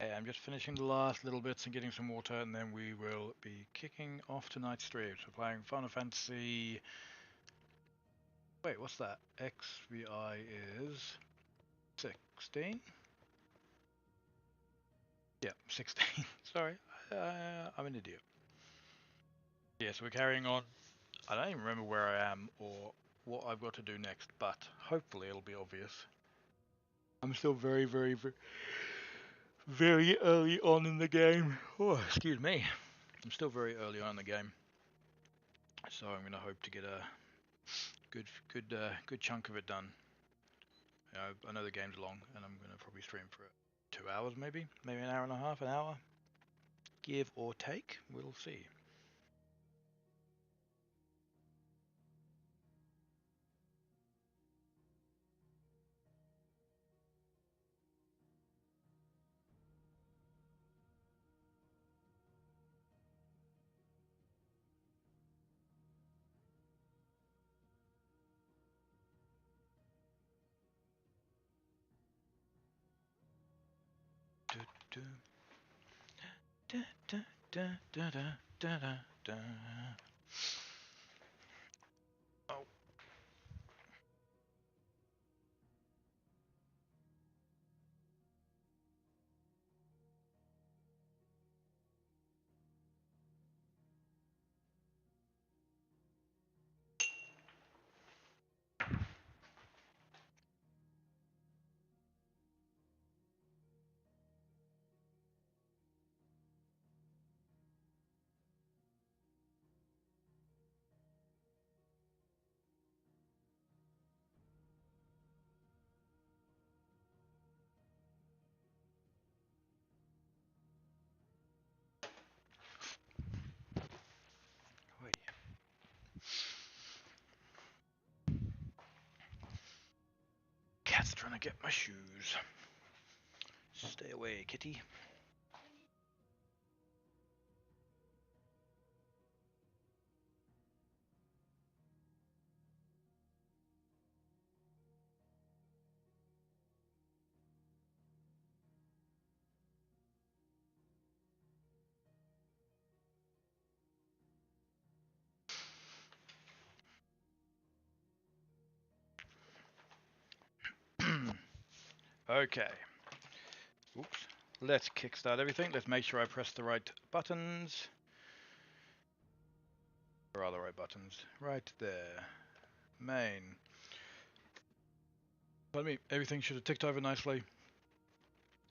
Okay, I'm just finishing the last little bits and getting some water, and then we will be kicking off tonight's stream. So playing Final Fantasy... Wait, what's that? XVI is... 16? Yeah, 16. Sorry, I'm an idiot. Yeah, so we're carrying on. I don't even remember where I am or what I've got to do next, but hopefully it'll be obvious. I'm still very early on in the game. Oh, excuse me. I'm still very early on in the game, so I'm going to hope to get a good chunk of it done. I know the game's long, and I'm going to probably stream for 2 hours, maybe an hour and a half, an hour, give or take. We'll see. Do, do, da, da, da, da, da, da, da. Oh. Wait. Cat's trying to get my shoes. Stay away, kitty. Okay. Oops. Let's kickstart everything. Let's make sure I press the right buttons. Where are the right buttons? Right there. Main. Pardon me. Everything should have ticked over nicely.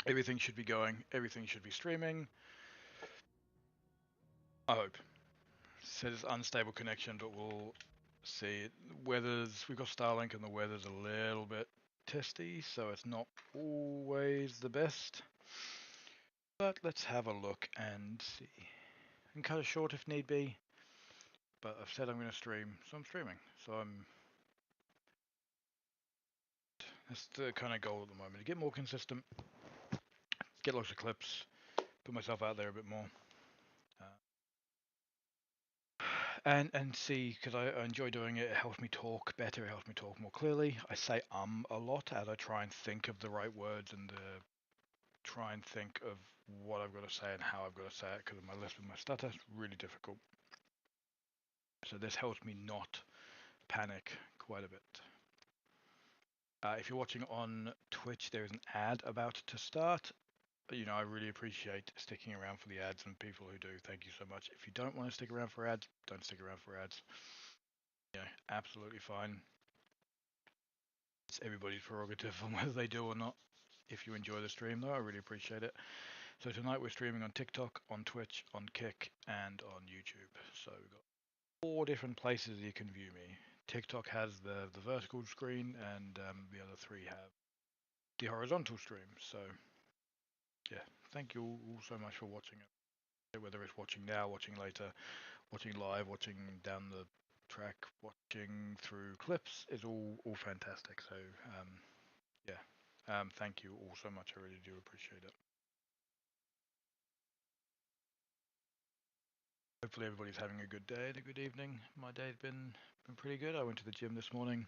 Everything should be going. Everything should be streaming. I hope. It says unstable connection, but we'll see. We've got Starlink and the weather's a little bit testy, so it's not always the best. But let's have a look and see. I can cut it short if need be. But I've said I'm going to stream, so I'm streaming. So that's the kind of goal at the moment, to get more consistent, get lots of clips, put myself out there a bit more. And see, because I enjoy doing it, it helps me talk better, it helps me talk more clearly. I say a lot as I try and think of the right words and try and think of what I've got to say and how I've got to say it, because of my lisp and my stutter, it's really difficult. So this helps me not panic quite a bit. If you're watching on Twitch, there is an ad about to start. You know, I really appreciate sticking around for the ads and people who do. Thank you so much. If you don't want to stick around for ads, don't stick around for ads. Yeah, absolutely fine. It's everybody's prerogative on whether they do or not. If you enjoy the stream, though, I really appreciate it. So tonight we're streaming on TikTok, on Twitch, on Kick, and on YouTube. So we've got 4 different places you can view me. TikTok has the vertical screen, and the other 3 have the horizontal stream. So yeah, thank you all so much for watching it. Whether it's watching now, watching later, watching live, watching down the track, watching through clips is all fantastic. So yeah, thank you all so much. I really do appreciate it. Hopefully everybody's having a good day and a good evening. My day's been pretty good. I went to the gym this morning.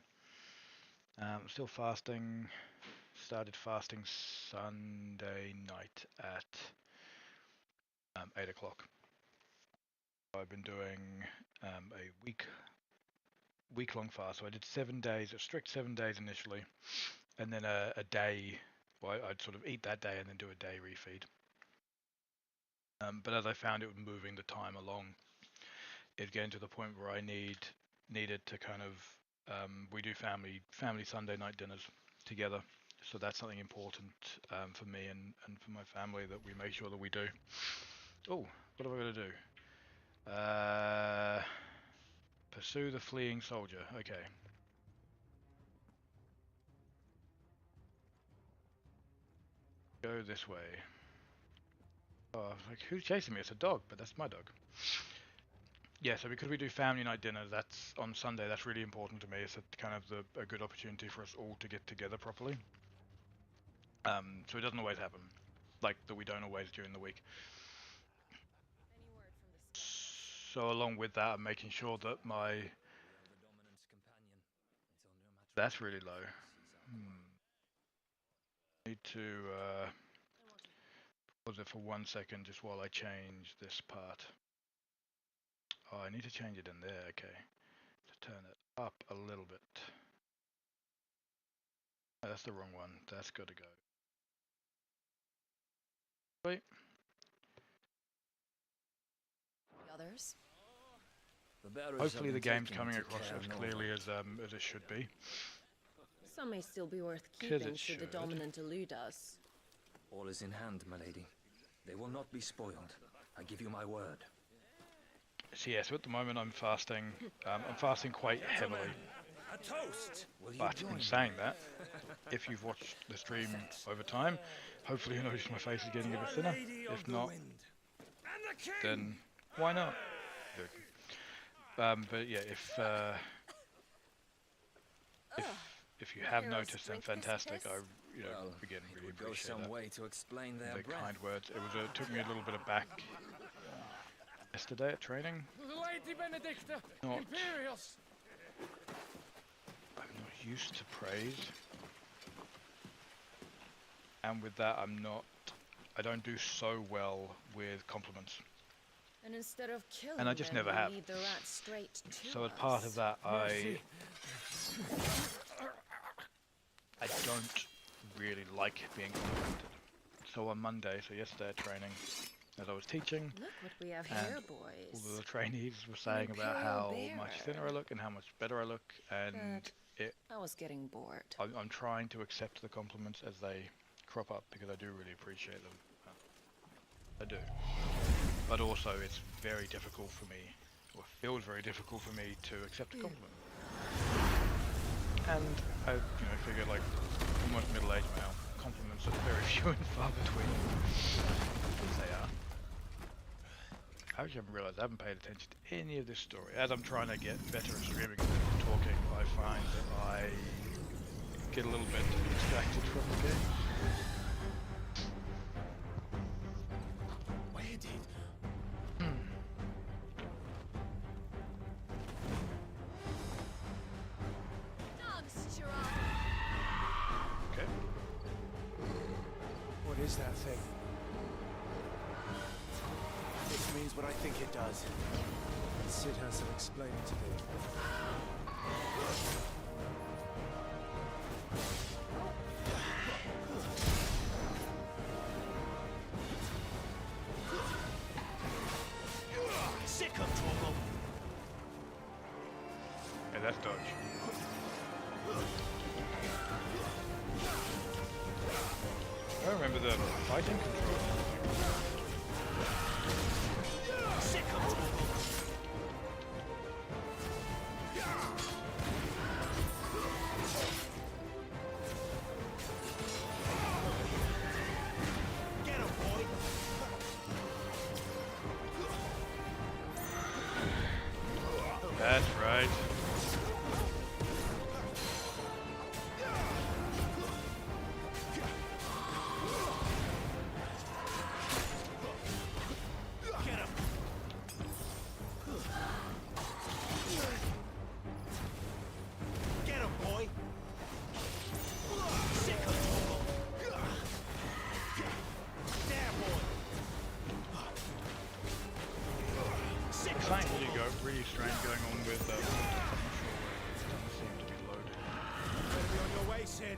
Still fasting, Started fasting Sunday night at 8 o'clock. I've been doing a week-long fast. So I did 7 days, a strict 7 days initially, and then a day. Well, I'd sort of eat that day and then do a day refeed. But as I found it was moving the time along, it's getting to the point where I needed to kind of we do family Sunday night dinners together. So that's something important for me and for my family that we make sure that we do. Oh, what am I going to do? Pursue the fleeing soldier. Okay. Go this way. Oh, like who's chasing me? It's a dog, but that's my dog. Yeah, so because we do family night dinner, that's on Sunday. That's really important to me. It's kind of a good opportunity for us all to get together properly. So it doesn't always happen, like that we don't always during the week. So along with that, I'm making sure that that's really low. Need to pause it for 1 second just while I change this part. Oh, I need to change it in there. Okay, to turn it up a little bit. Oh, that's the wrong one. That's got to go. Wait. Others. Hopefully the game's coming across as clearly as it should be. Some may still be worth keeping should the should. dominant elude us. All is in hand, my lady. They will not be spoiled. I give you my word. So yeah, so at the moment I'm fasting. I'm fasting quite heavily. A toast! But in saying that, if you've watched the stream over time, hopefully you notice my face is getting a bit thinner. If not, then why not? But yeah, if you have noticed, then fantastic. I again really appreciate that. Way to explain their The kind words. It took me a little bit of back yesterday at training. I'm not used to praise, and with that, I don't do so well with compliments. And instead of killing And I just them, never have. lead the rat straight to So as us. part of that, I don't really like being complimented. So on Monday, so yesterday at training, as I was teaching, Look what we have here, boys. all the trainees were saying about how much thinner I look and how much better I look, and I was getting bored. I'm trying to accept the compliments as they crop up because I do really appreciate them. I do. But also it's very difficult for me, or feels very difficult for me to accept a compliment. And I figure like almost middle-aged now, compliments are very few and far between. As they are. I actually haven't realised I haven't paid attention to any of this story. As I'm trying to get better at streaming and talking, I find that I get a little bit distracted from the game. Where did? Okay. What is that thing? It means what I think it does. Sid has some explaining to do. Sick of trouble. Yeah, that's dodge. I remember the fighting control. Sick of trouble. Get him, boy. That's right. Get him, boy. Sick of trouble. really strange going on with I'm not sure where it doesn't seem to be loaded. Better be on your way, Sid.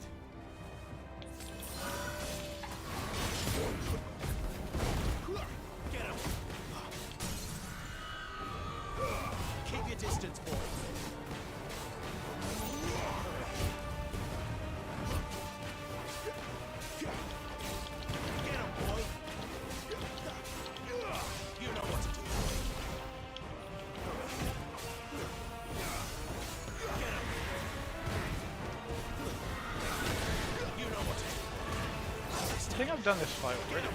Get him. Keep your distance, boy. Get him, boy. You know what to do. Get him. You know what to do. I think I've done this fight already.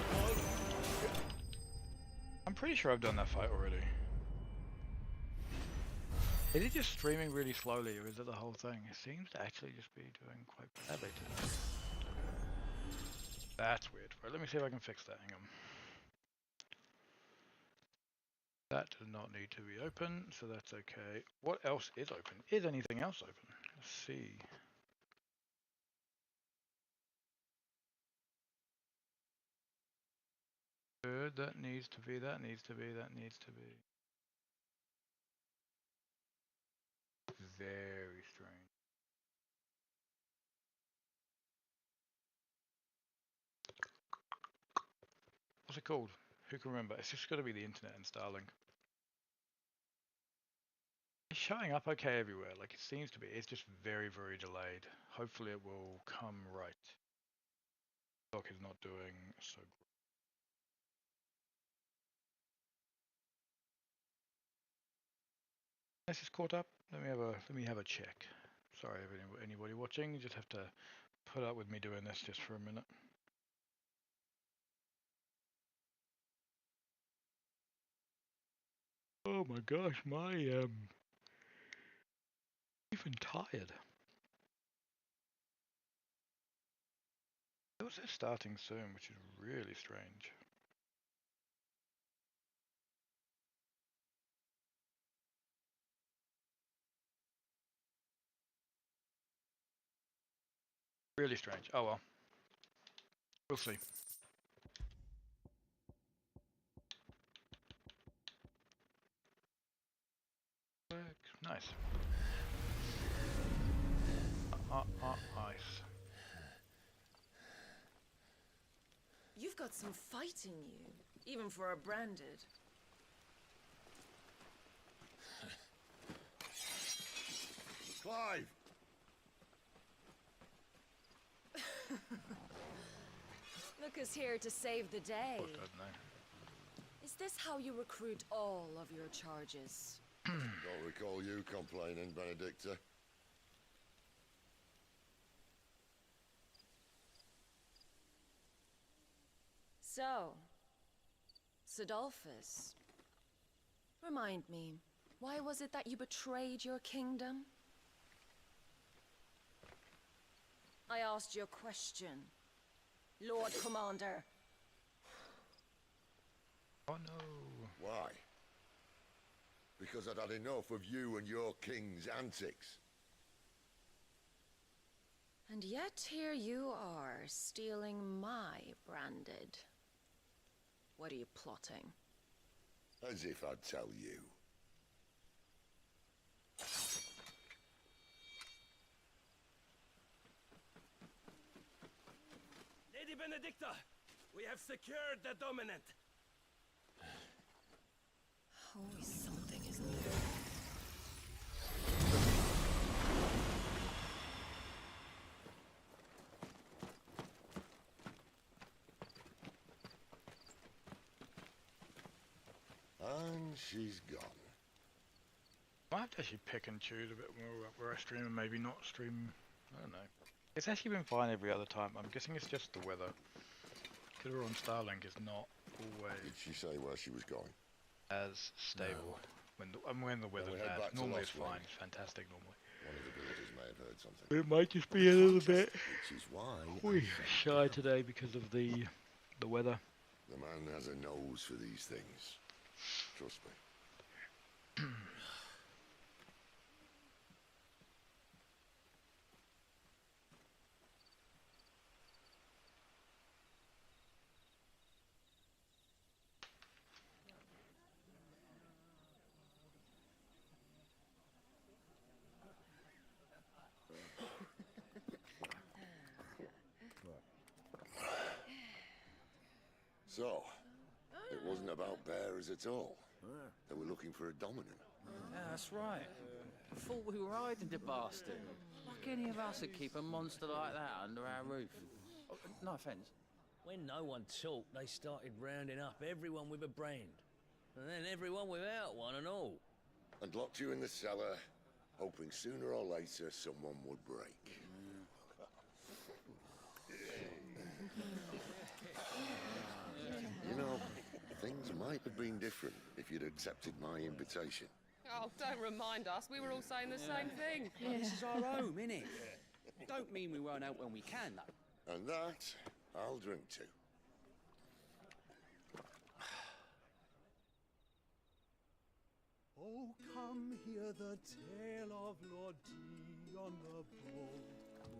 I'm pretty sure I've done that fight already. Is it just streaming really slowly, or is it the whole thing? It seems to actually just be doing quite badly today. That's weird. Right, let me see if I can fix that. Hang on. That does not need to be open, so that's okay. What else is open? Is anything else open? Let's see. Good, that needs to be, that needs to be, that needs to be. Very strange. What's it called? Who can remember? It's just got to be the internet and Starlink. It's showing up okay everywhere, like it seems to be. It's just very, very delayed. Hopefully it will come right. Doc is not doing so great. This is caught up. Let me have a check. Sorry, anybody watching. You just have to put up with me doing this just for a minute. Oh my gosh, even tired. It was starting soon, which is really strange. Really strange. Oh well. We'll see. Nice. Ice. You've got some fight in you, even for a branded. Clive! Look who's here to save the day. What doesn't know? Is this how you recruit all of your charges? Don't recall you complaining, Benedicta. So, Sidolphus, remind me, why was it that you betrayed your kingdom? I asked you a question, Lord Commander. Oh no. Why? Because I'd had enough of you and your king's antics. And yet here you are, stealing my branded. What are you plotting? As if I'd tell you. Lady Benedicta, we have secured the dominant. Always something, isn't there? And she's gone. I have to actually pick and choose a bit more where I stream and maybe not stream. I don't know. It's actually been fine every other time. I'm guessing it's just the weather. Because we're on Starlink, it's not always Did she say where she was going? as stable. When the weather's we head bad. back to Normally it's Rosfield. fine. It's fantastic normally. One of the villagers may have heard something. It might just be a little bit Which is why shy today because of the weather. the man has a nose for these things. Trust me. So, it wasn't about bearers at all. They were looking for a dominant. Yeah, that's right. I thought we were hiding the bastard. Like any of us would keep a monster like that under our roof. Oh, no offence. When no one talked, they started rounding up everyone with a brand. And then everyone without one and all. And locked you in the cellar, hoping sooner or later someone would break. You know, things might have been different if you'd accepted my invitation. Oh, don't remind us. We were all saying the same thing. This is our home, innit? Don't mean we won't out when we can, though. And that, I'll drink to. Oh, come hear the tale of Lord Dion the Bold,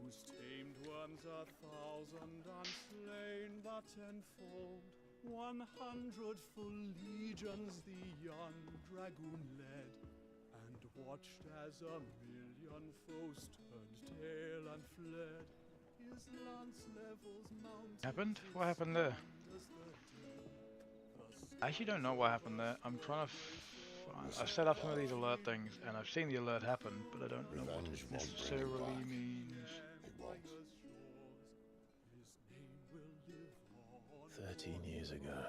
whose tamed worms 1,000 unslain but tenfold. 100 full legions the young dragoon led, and watched as 1,000,000 foes turned tail and fled. His lance levels mountains. Happened? What happened there? I actually don't know what happened there. I'm trying to I've set up some of these alert things, and I've seen the alert happen, but I don't know what it necessarily means. 13 years ago,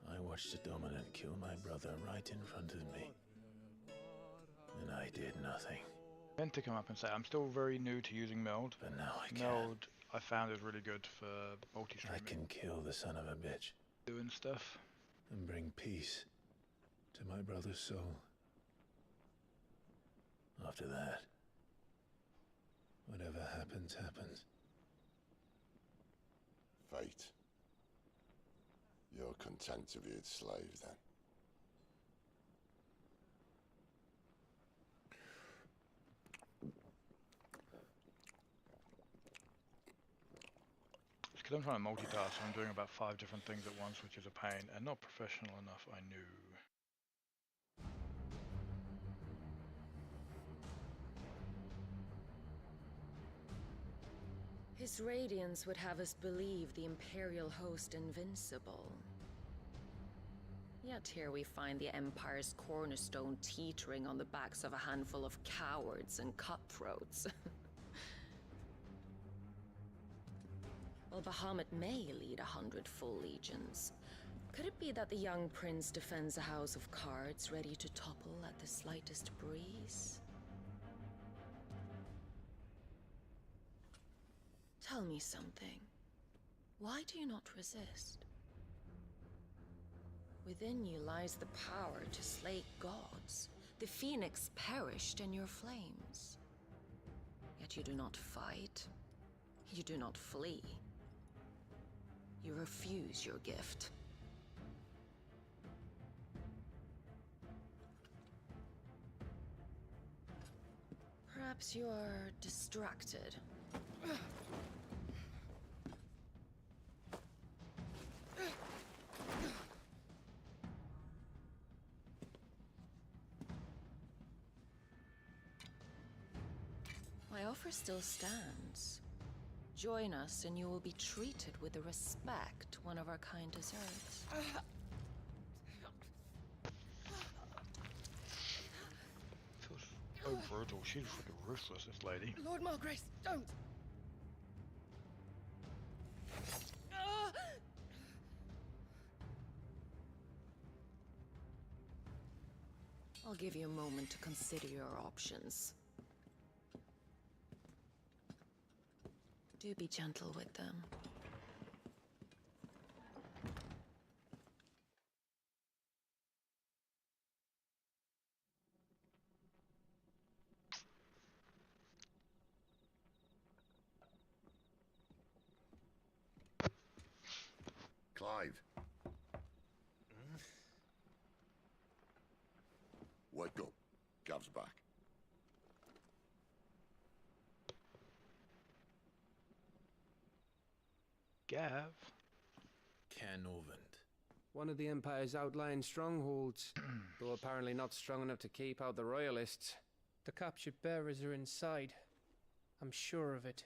I watched a dominant kill my brother right in front of me, and I did nothing. I meant to come up and say I'm still very new to using meld. But now I can. Meld I found is really good for multi-streaming. I can kill the son of a bitch. Doing stuff. And bring peace to my brother's soul. After that, whatever happens, happens. Fate. You're content to be its slave, then? It's because I'm trying to multitask, so I'm doing about 5 different things at once, which is a pain, and not professional enough, I knew. His radiance would have us believe the Imperial host invincible. Yet here we find the Empire's cornerstone teetering on the backs of a handful of cowards and cutthroats. While Bahamut may lead 100 full legions, could it be that the young prince defends a house of cards ready to topple at the slightest breeze? Tell me something. Why do you not resist? Within you lies the power to slay gods. The phoenix perished in your flames. Yet you do not fight. You do not flee. You refuse your gift. Perhaps you are distracted. My offer still stands. Join us and you will be treated with the respect one of our kind deserves. Oh, Virgil, she's freaking ruthless, this lady. Lord Margrace, don't! I'll give you a moment to consider your options. Do be gentle with them. Clive. Wake up. Gav's back. Gav? Canovant. One of the Empire's outlying strongholds, though apparently not strong enough to keep out the Royalists. The captured bearers are inside. I'm sure of it.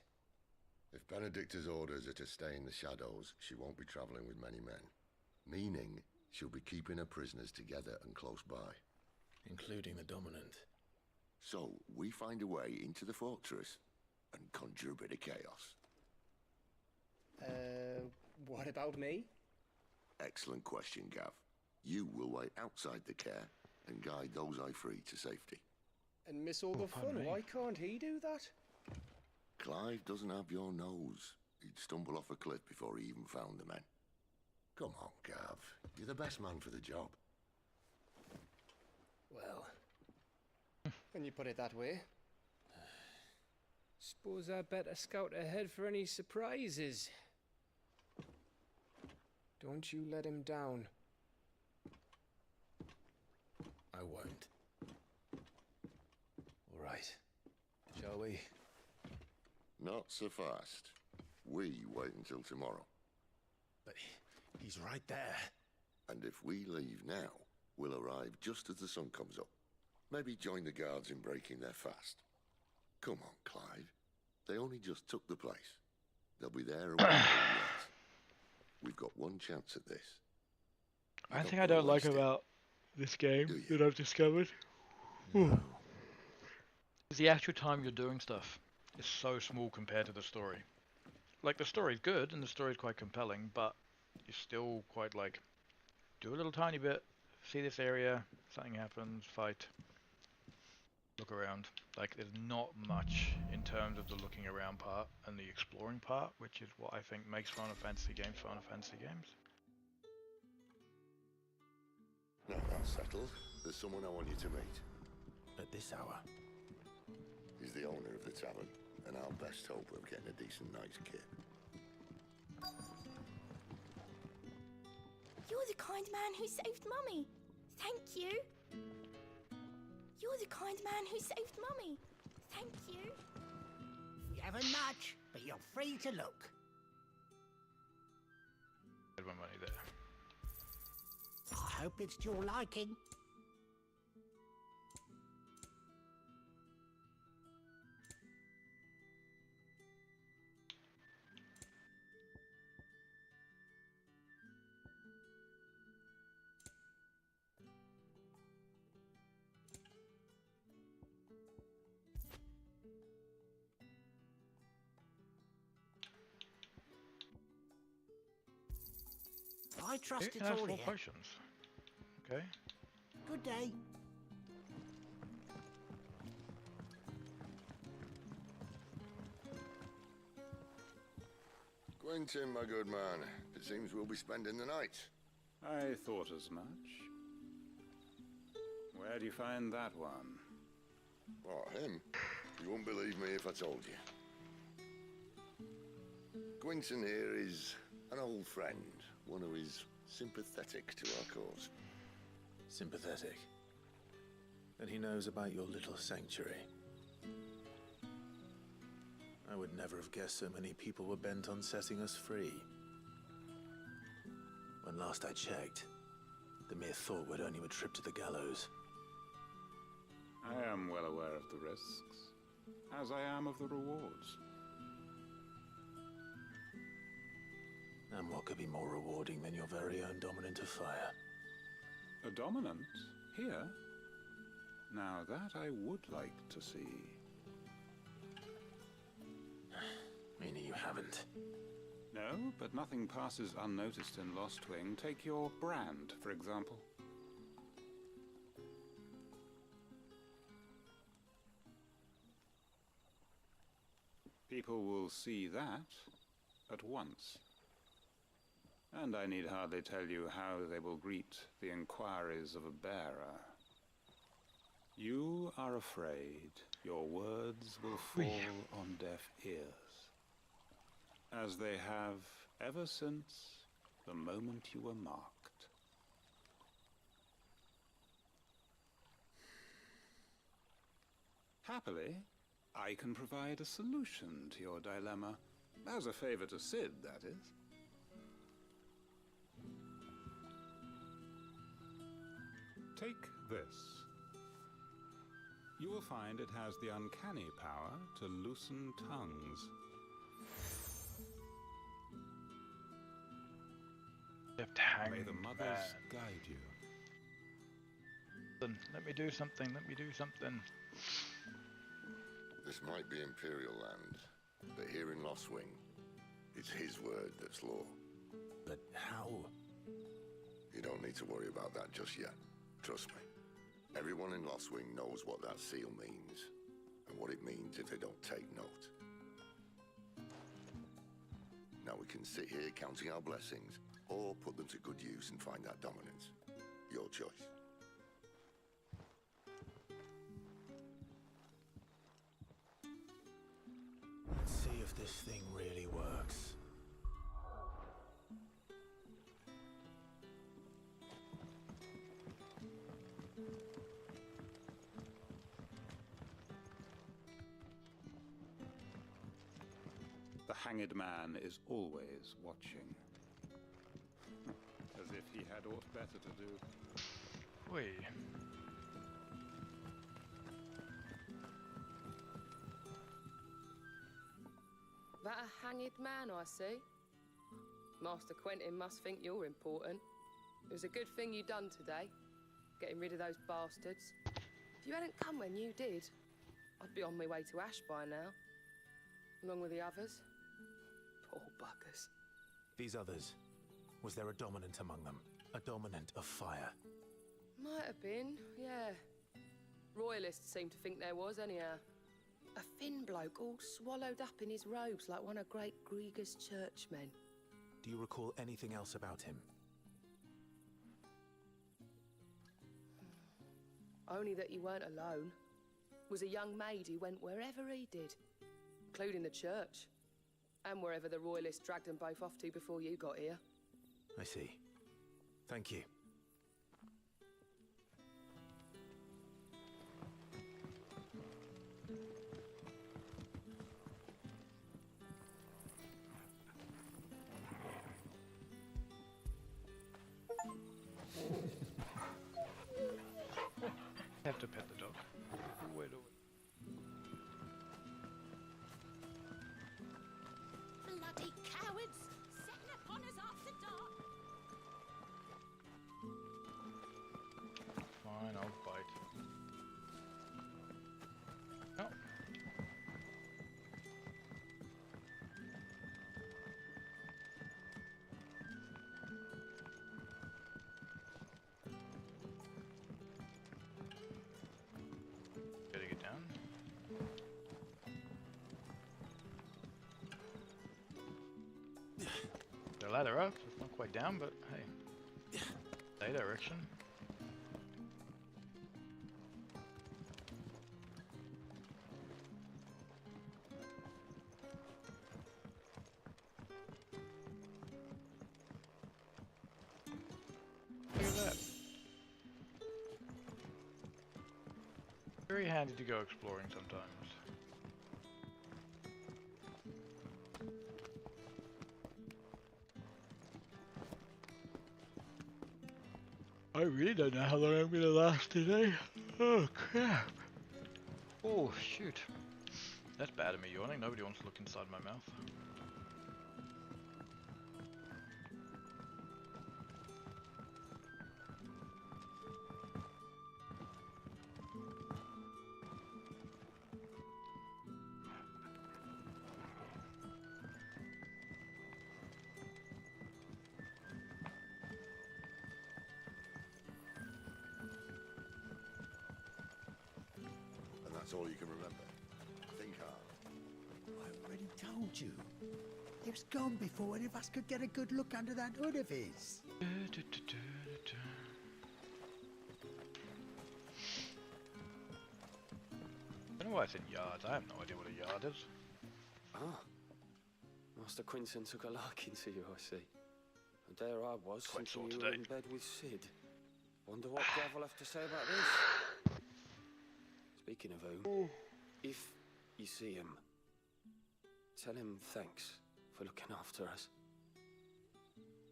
If Benedicta's orders are to stay in the shadows, she won't be traveling with many men. Meaning, she'll be keeping her prisoners together and close by. Including the Dominant. So, we find a way into the fortress and conjure a bit of chaos. What about me? Excellent question, Gav. You will wait outside the care and guide those I free to safety. And miss all the fun. Why can't he do that? Clive doesn't have your nose. He'd stumble off a cliff before he even found the men. Come on, Gav. You're the best man for the job. Well, when you put it that way. Suppose I'd better scout ahead for any surprises. Don't you let him down. I won't. All right. Shall we? Not so fast. We wait until tomorrow. But he's right there. And if we leave now, we'll arrive just as the sun comes up. Maybe join the guards in breaking their fast. Come on, Clive. They only just took the place. They'll be there in 1 years. We've got one chance at this. I think I don't like about this game that I've discovered. No. Is the actual time you're doing stuff is so small compared to the story. Like, the story's good and the story's quite compelling, but you're still quite like, do a little tiny bit, see this area, something happens, fight, look around. Like, there's not much in terms of the looking around part and the exploring part, which is what I think makes Final Fantasy games Final Fantasy games. Now that's settled. There's someone I want you to meet. At this hour? He's the owner of the tavern, and our best hope of getting a decent night's kip. You're the kind man who saved Mummy. Thank you. You're the kind man who saved Mummy. Thank you. You haven't much, but you're free to look. Get my money there. I hope it's to your liking. I trust It it's has all 4 here. potions. Okay. Good day. Quentin, my good man. It seems we'll be spending the night. I thought as much. Where do you find that one? What, him? You wouldn't believe me if I told you. Quentin here is an old friend, one who is sympathetic to our cause. Sympathetic. And he knows about your little sanctuary. I would never have guessed so many people were bent on setting us free. When last I checked, the mere thought would earn you a trip to the gallows. I am well aware of the risks, as I am of the rewards. And what could be more rewarding than your very own dominant of fire? A dominant? Here? Now that I would like to see. Meaning you haven't? No, but nothing passes unnoticed in Lostwing. Take your brand, for example. People will see that at once. And I need hardly tell you how they will greet the inquiries of a bearer. You are afraid your words will fall on deaf ears, as they have ever since the moment you were marked. Happily, I can provide a solution to your dilemma, as a favor to Sid, that is. Take this. You will find it has the uncanny power to loosen tongues. hanged May the mothers man. guide you. Let me do something. Let me do something. This might be Imperial land, but here in Lostwing, it's his word that's law. But how? You don't need to worry about that just yet. Trust me. Everyone in Lostwing knows what that seal means, and what it means if they don't take note. Now we can sit here counting our blessings, or put them to good use and find that dominance. Your choice. Let's see if this thing really works. The hanged man is always watching. As if he had aught better to do. Wait. That a hanged man, I see. Master Quentin must think you're important. It was a good thing you done today, getting rid of those bastards. If you hadn't come when you did, I'd be on my way to Ash by now, along with the others. Poor buggers. These others, was there a dominant among them? A dominant of fire? Might have been, yeah. Royalists seem to think there was, anyhow. A thin bloke all swallowed up in his robes like one of Great Grieger's churchmen. Do you recall anything else about him? Only that he weren't alone. Was a young maid who went wherever he did, including the church, and wherever the Royalists dragged them both off to before you got here. I see. Thank you. I have to pet the dog. Wait a Bloody cowards! Setting upon us after dark! Fine, I'll bite. Oh. Gotta get down. The ladder up, it's not quite down, but hey. That direction. Look at that. Very handy to go exploring sometimes. I really don't know how long I'm gonna last today. Oh crap. Oh shoot. That's bad of me yawning. Nobody wants to look inside my mouth. And that's all you can remember. Think hard. I already told you. He was gone before any of us could get a good look under that hood of his. I don't know why I said yards. I have no idea what a yard is. Ah. Master Quentin took a liking to you, I see. And there I was, Quite thinking sore you were today. in bed with Sid. Wonder what Gav will have to say about this. Speaking of whom, if you see him, tell him thanks for looking after us.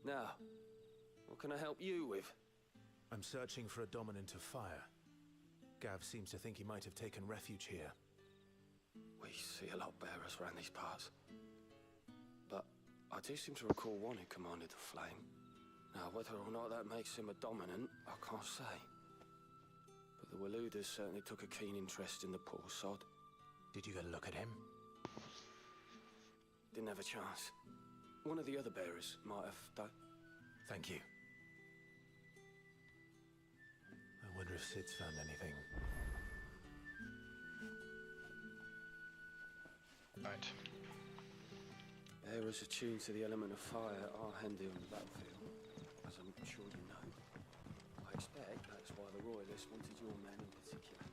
Now, what can I help you with? I'm searching for a dominant of fire. Gav seems to think he might have taken refuge here. We see a lot bearers around these parts. But I do seem to recall one who commanded the flame. Now, whether or not that makes him a dominant, I can't say. But the Waluders certainly took a keen interest in the poor sod. Did you get a look at him? Didn't have a chance. One of the other bearers might have done. Thank you. I wonder if Sid's found anything. Right. Bearers attuned to the element of fire are handy on the battlefield, as I'm sure you know. I expect that's why the Royalists wanted your men in particular.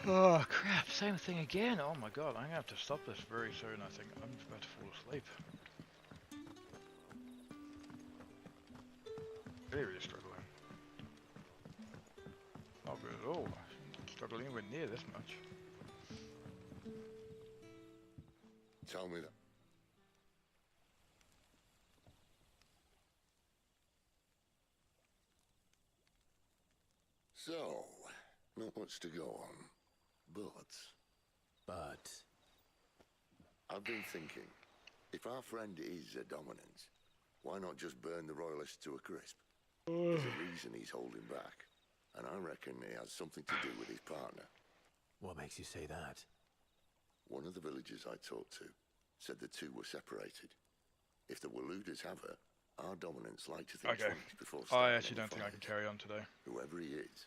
Oh crap, same thing again. Oh my god, I'm gonna have to stop this very soon, I think. I'm about to fall asleep. Really struggling. Not good at all. I'm not struggling anywhere near this much. Tell me that. So, not much to go on. But I've been thinking, if our friend is a dominant, why not just burn the Royalists to a crisp? There's a reason he's holding back, and I reckon it has something to do with his partner. What makes you say that? One of the villagers I talked to said the two were separated. If the Waluders have her, our dominants like to think Okay. twice before I starting actually any don't think I fires. can carry on today. Whoever he is,